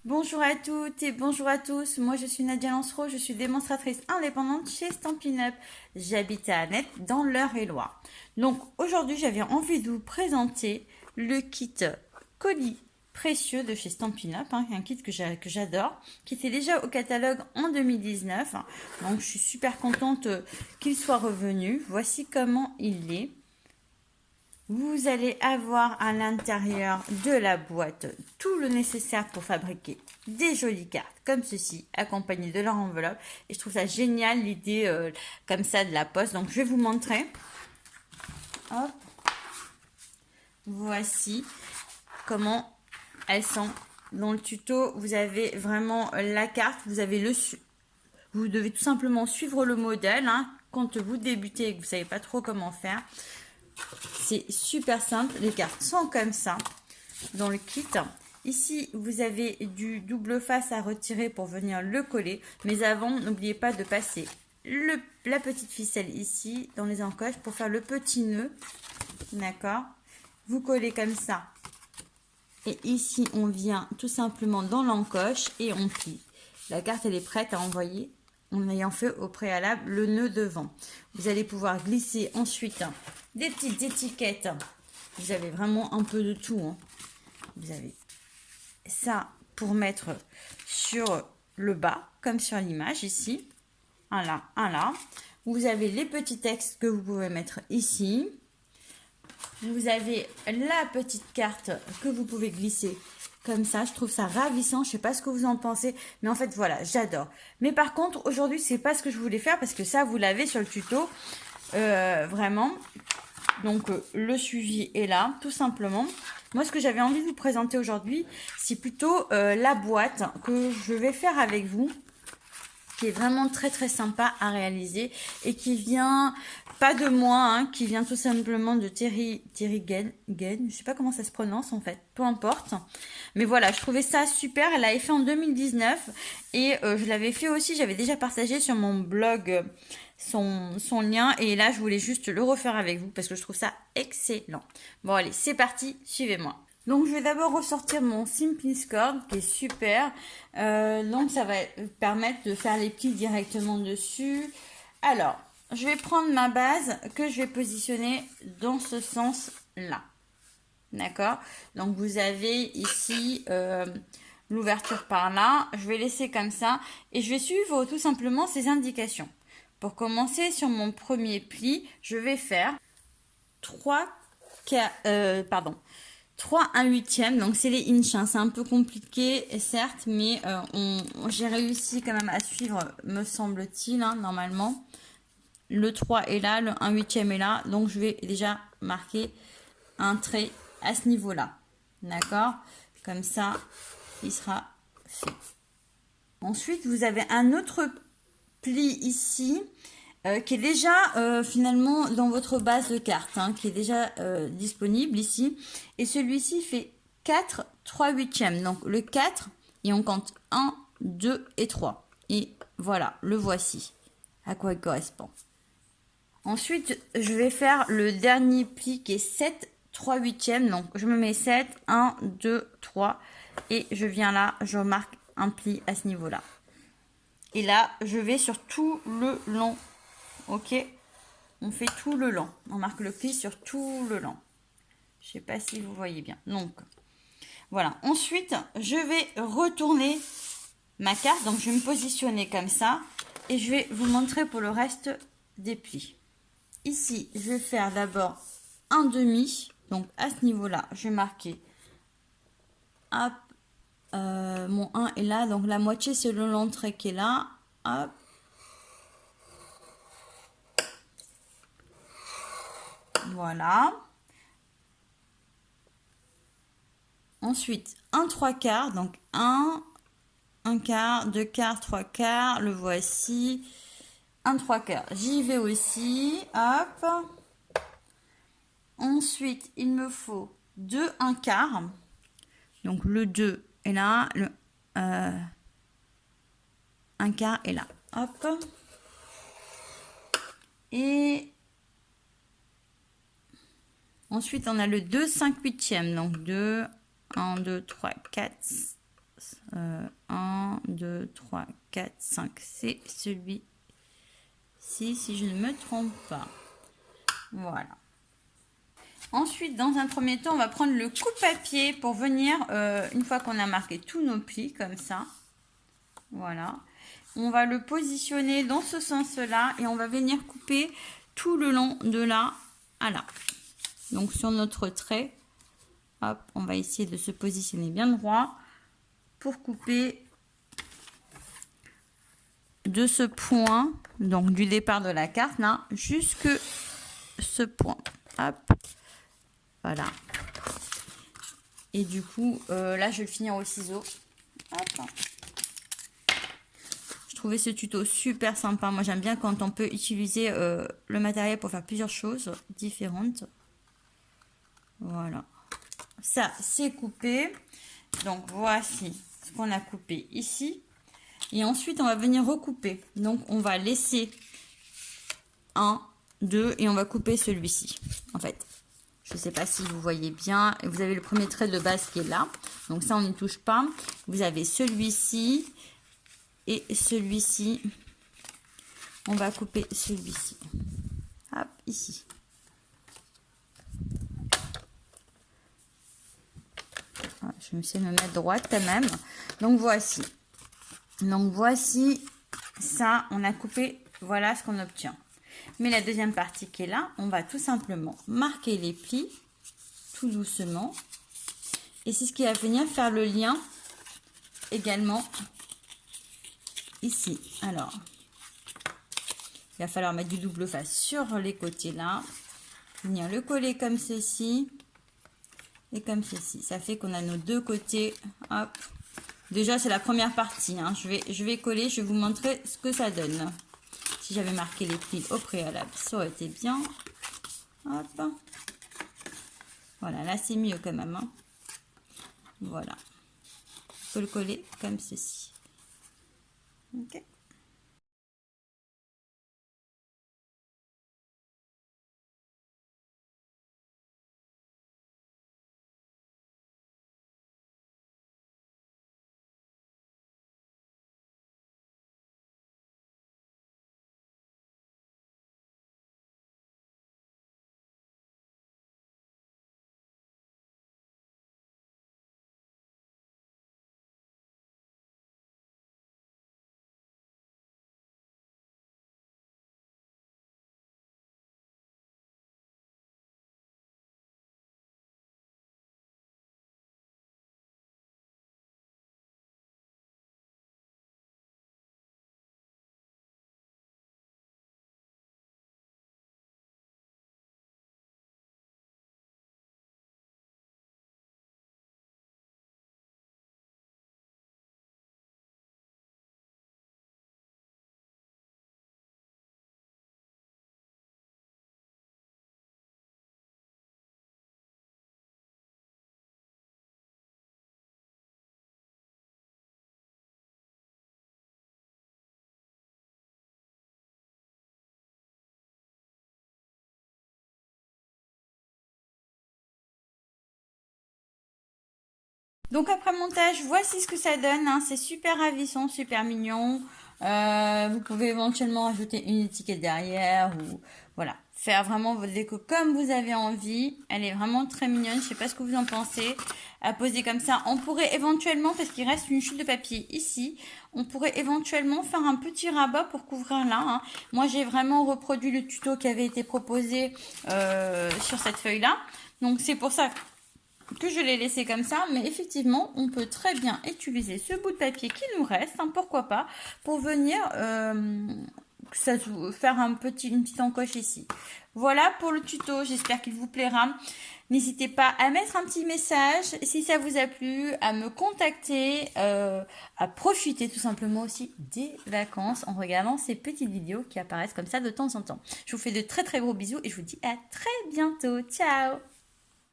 Bonjour à toutes et bonjour à tous. Moi, je suis Nadia Lancereau, je suis démonstratrice indépendante chez Stampin' Up. J'habite à Annette, dans l'Eure-et-Loir. Donc, aujourd'hui, j'avais envie de vous présenter le kit colis précieux de chez Stampin' Up, un kit que j'adore, qui était déjà au catalogue en 2019. Donc, je suis super contente qu'il soit revenu. Voici comment il est. Vous allez avoir à l'intérieur de la boîte tout le nécessaire pour fabriquer des jolies cartes comme ceci, accompagnées de leur enveloppe. Et je trouve ça génial l'idée comme ça de la poste. Donc je vais vous montrer. Hop. Voici comment elles sont. Dans le tuto, vous avez vraiment la carte. Vous devez tout simplement suivre le modèle. Quand vous débutez et que vous ne savez pas trop comment faire. C'est super simple, les cartes sont comme ça dans le kit. Ici, vous avez du double face à retirer pour venir le coller. Mais avant, n'oubliez pas de passer la petite ficelle ici dans les encoches pour faire le petit nœud. D'accord? Vous collez comme ça. Et ici, on vient tout simplement dans l'encoche et on plie. La carte, elle est prête à envoyer en ayant fait au préalable le nœud devant. Vous allez pouvoir glisser ensuite des petites étiquettes. Vous avez vraiment un peu de tout. Vous avez ça pour mettre sur le bas, comme sur l'image ici. Un là, un là. Vous avez les petits textes que vous pouvez mettre ici. Vous avez la petite carte que vous pouvez glisser comme ça. Je trouve ça ravissant. Je sais pas ce que vous en pensez, mais en fait voilà, j'adore. Mais par contre, aujourd'hui, c'est pas ce que je voulais faire parce que ça, vous l'avez sur le tuto, vraiment. Donc le suivi est là, tout simplement. Moi, ce que j'avais envie de vous présenter aujourd'hui, c'est plutôt la boîte que je vais faire avec vous, qui est vraiment très très sympa à réaliser et qui vient pas de moi, qui vient tout simplement de Thierry Gaine, je sais pas comment ça se prononce en fait, peu importe. Mais voilà, je trouvais ça super. Elle l'avait fait en 2019 et je l'avais fait aussi, j'avais déjà partagé sur mon blog son lien et là je voulais juste le refaire avec vous parce que je trouve ça excellent. Bon allez, c'est parti, suivez-moi. Donc je vais d'abord ressortir mon Simpliscord qui est super. Donc ça va permettre de faire les plis directement dessus. Alors, je vais prendre ma base que je vais positionner dans ce sens-là. D'accord? Donc vous avez ici l'ouverture par là. Je vais laisser comme ça et je vais suivre tout simplement ces indications. Pour commencer sur mon premier pli, je vais faire 3 1/8, donc c'est les inches, c'est un peu compliqué certes, mais j'ai réussi quand même à suivre, me semble-t-il, normalement. Le 3 est là, le 1/8 est là, donc je vais déjà marquer un trait à ce niveau-là. D'accord? Comme ça, il sera fait. Ensuite, vous avez un autre pli ici qui est déjà finalement dans votre base de cartes, qui est déjà disponible ici. Et celui-ci fait 4 3/8. Donc le 4, et on compte 1, 2 et 3. Et voilà, le voici, à quoi il correspond. Ensuite, je vais faire le dernier pli qui est 7 3/8. Donc je me mets 7, 1, 2, 3. Et je viens là, je marque un pli à ce niveau-là. Et là, je vais sur tout le long. Ok, on fait tout le long. On marque le pli sur tout le long. Je sais pas si vous voyez bien. Donc, voilà. Ensuite, je vais retourner ma carte. Donc, je vais me positionner comme ça. Et je vais vous montrer pour le reste des plis. Ici, je vais faire d'abord un demi. Donc, à ce niveau-là, je vais marquer. Hop. Mon 1 est là. Donc, la moitié, c'est le long trait qui est là. Hop. Voilà. Ensuite, un 3/4, donc un quart, 2 quarts, 3 quarts, le voici, un 3/4. J'y vais aussi, hop. Ensuite, il me faut 2 1/4, donc le 2 est là, le 1/4 est là, hop. Et ensuite, on a le 2 5/8, donc 2, 1, 2, 3, 4, 1, 2, 3, 4, 5. C'est celui-ci, si je ne me trompe pas. Voilà. Ensuite, dans un premier temps, on va prendre le coupe-papier pour venir, une fois qu'on a marqué tous nos plis, comme ça. Voilà. On va le positionner dans ce sens-là et on va venir couper tout le long de là à là. Donc, sur notre trait, hop, on va essayer de se positionner bien droit pour couper de ce point, donc du départ de la carte, là, jusque ce point. Hop, voilà. Et du coup, là, je vais le finir au ciseau. Hop. Je trouvais ce tuto super sympa. Moi, j'aime bien quand on peut utiliser le matériel pour faire plusieurs choses différentes. Voilà. Ça, c'est coupé. Donc, voici ce qu'on a coupé ici. Et ensuite, on va venir recouper. Donc, on va laisser 1, 2 et on va couper celui-ci. En fait, je ne sais pas si vous voyez bien. Vous avez le premier trait de base qui est là. Donc, ça, on n'y touche pas. Vous avez celui-ci et celui-ci. On va couper celui-ci. Hop, ici. Je vais essayer de me mettre droite quand même. Donc, voici. Donc, voici ça. On a coupé. Voilà ce qu'on obtient. Mais la deuxième partie qui est là, on va tout simplement marquer les plis tout doucement. Et c'est ce qui va venir faire le lien également ici. Alors, il va falloir mettre du double face sur les côtés là. Venir le coller comme ceci. Et comme ceci. Ça fait qu'on a nos deux côtés. Hop. Déjà, c'est la première partie. Hein. Je vais coller. Je vais vous montrer ce que ça donne. Si j'avais marqué les plis au préalable, ça aurait été bien. Hop. Voilà, là, c'est mieux quand même. Hein. Voilà. Il faut le coller comme ceci. Ok. Donc après montage, voici ce que ça donne. Hein. C'est super ravissant, super mignon. Vous pouvez éventuellement ajouter une étiquette derrière ou voilà, faire vraiment votre déco comme vous avez envie. Elle est vraiment très mignonne. Je sais pas ce que vous en pensez. À poser comme ça, on pourrait éventuellement, parce qu'il reste une chute de papier ici, on pourrait éventuellement faire un petit rabat pour couvrir là. Hein. Moi, j'ai vraiment reproduit le tuto qui avait été proposé sur cette feuille là. Donc c'est pour ça que je l'ai laissé comme ça, mais effectivement on peut très bien utiliser ce bout de papier qui nous reste, hein, pourquoi pas, pour venir faire une petite encoche ici. Voilà pour le tuto, j'espère qu'il vous plaira. N'hésitez pas à mettre un petit message si ça vous a plu, à me contacter, à profiter tout simplement aussi des vacances en regardant ces petites vidéos qui apparaissent comme ça de temps en temps. Je vous fais de très très gros bisous et je vous dis à très bientôt. Ciao!